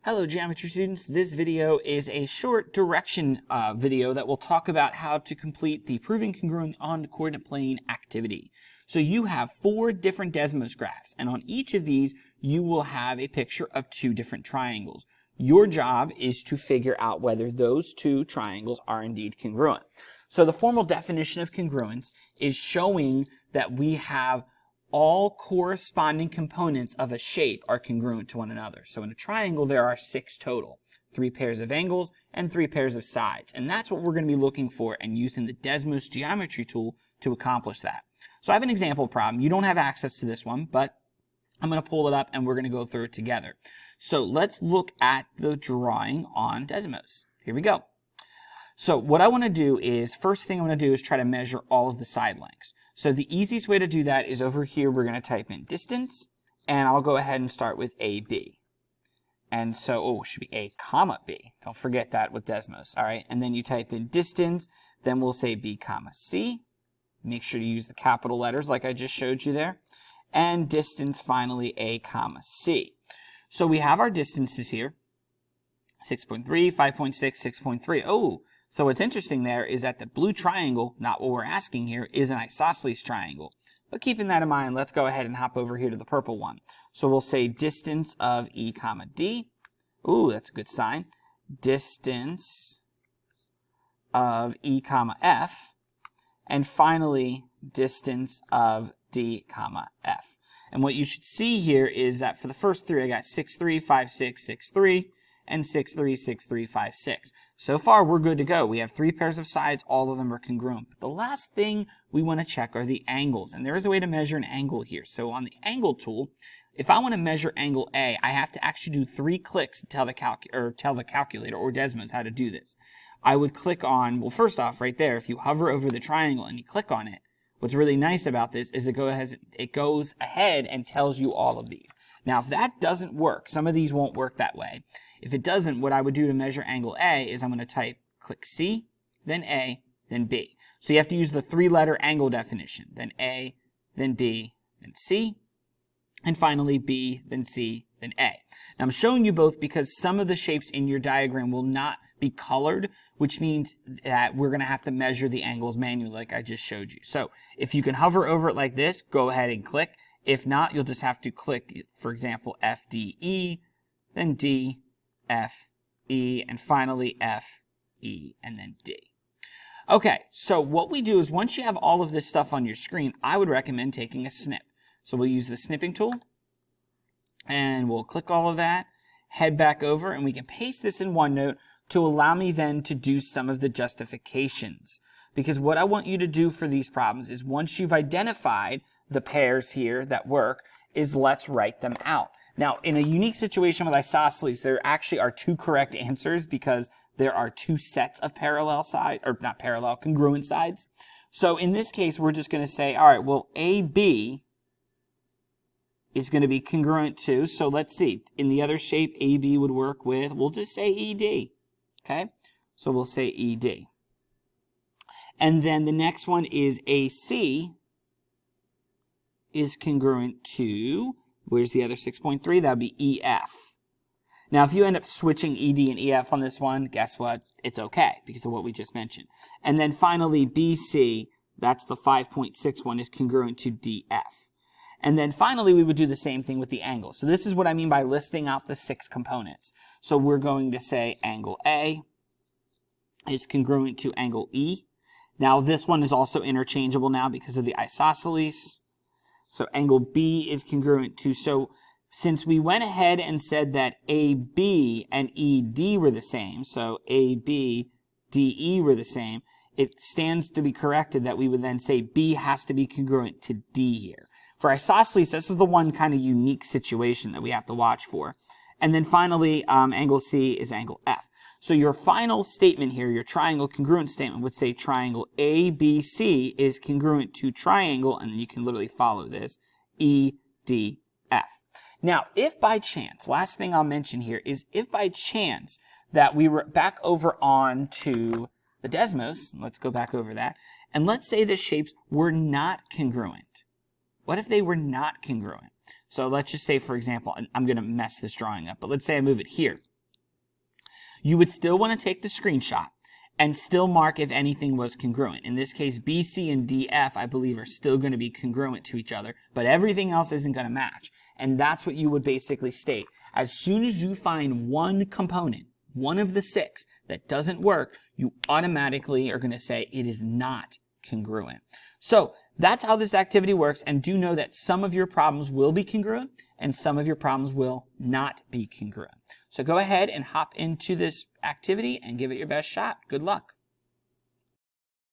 Hello geometry students, this video is a short direction video that will talk about how to complete the proving congruence on the coordinate plane activity. So you have 4 different Desmos graphs, and on each of these you will have a picture of 2 different triangles. Your job is to figure out whether those 2 triangles are indeed congruent. So the formal definition of congruence is showing that we have all corresponding components of a shape are congruent to one another. So in a triangle, there are 6 total, 3 pairs of angles and 3 pairs of sides. And that's what we're going to be looking for and using the Desmos geometry tool to accomplish that. So I have an example problem. You don't have access to this one, but I'm going to pull it up and we're going to go through it together. So let's look at the drawing on Desmos. Here we go. So what I want to do is, first thing I'm going to do is try to measure all of the side lengths. So the easiest way to do that is over here we're going to type in distance, and I'll go ahead and start with AB. And so, it should be A comma B. Don't forget that with Desmos. All right, and then you type in distance, then we'll say B comma C. Make sure to use the capital letters like I just showed you there. And distance finally A comma C. So we have our distances here. 6.3, 5.6, 6.3. Oh, so what's interesting there is that the blue triangle, not what we're asking here, is an isosceles triangle. But keeping that in mind, let's go ahead and hop over here to the purple one. So we'll say distance of E comma D. Ooh, that's a good sign. Distance of E comma F. And finally, distance of D comma F. And what you should see here is that for the first 3, I got 6, 3, 5, 6, 6, 3, and 6, 3, 6, 3, 5, 6. So far, we're good to go. We have 3 pairs of sides. All of them are congruent. But the last thing we want to check are the angles. And there is a way to measure an angle here. So on the angle tool, if I want to measure angle A, I have to actually do 3 clicks to tell the calculator or Desmos how to do this. I would click on, well, first off, right there, if you hover over the triangle and you click on it, what's really nice about this is it goes ahead and tells you all of these. Now, if that doesn't work, some of these won't work that way. If it doesn't, what I would do to measure angle A is I'm going to type click C, then A, then B. So you have to use the 3-letter angle definition, then A, then B, then C, and finally B, then C, then A. Now I'm showing you both because some of the shapes in your diagram will not be colored, which means that we're going to have to measure the angles manually like I just showed you. So if you can hover over it like this, go ahead and click. If not, you'll just have to click, for example, F, D, E, then D, F, E, and finally F, E, and then D. Okay, so what we do is once you have all of this stuff on your screen, I would recommend taking a snip. So we'll use the snipping tool, and we'll click all of that, head back over, and we can paste this in OneNote to allow me then to do some of the justifications. Because what I want you to do for these problems is once you've identified the pairs here that work, is let's write them out. Now, in a unique situation with isosceles, there actually are 2 correct answers because there are 2 sets of parallel sides, or not parallel, congruent sides. So in this case, we're just going to say, all right, well, AB is going to be congruent to, so let's see, in the other shape, AB would work with, we'll just say ED, okay? So we'll say ED. And then the next one is AC is congruent to, where's the other 6.3? That would be EF. Now, if you end up switching ED and EF on this one, guess what? It's okay because of what we just mentioned. And then finally, BC, that's the 5.6 one, is congruent to DF. And then finally, we would do the same thing with the angle. So this is what I mean by listing out the 6 components. So we're going to say angle A is congruent to angle E. Now, this one is also interchangeable now because of the isosceles. So angle B is congruent to, so since we went ahead and said that AB and ED were the same, so AB, DE were the same, it stands to be corrected that we would then say B has to be congruent to D here. For isosceles, this is the one kind of unique situation that we have to watch for. And then finally, angle C is angle F. So your final statement here, your triangle congruent statement, would say triangle ABC is congruent to triangle, and then you can literally follow this, EDF. Now, if by chance, last thing I'll mention here is if by chance that we were back over on to the Desmos, let's go back over that, and let's say the shapes were not congruent. What if they were not congruent? So let's just say, for example, and I'm going to mess this drawing up, but let's say I move it here. You would still want to take the screenshot and still mark if anything was congruent. In this case, B, C, and D, F, I believe, are still going to be congruent to each other, but everything else isn't going to match. And that's what you would basically state. As soon as you find one component, one of the 6, that doesn't work, you automatically are going to say it is not congruent. So that's how this activity works, and do know that some of your problems will be congruent and some of your problems will not be congruent. So go ahead and hop into this activity and give it your best shot. Good luck.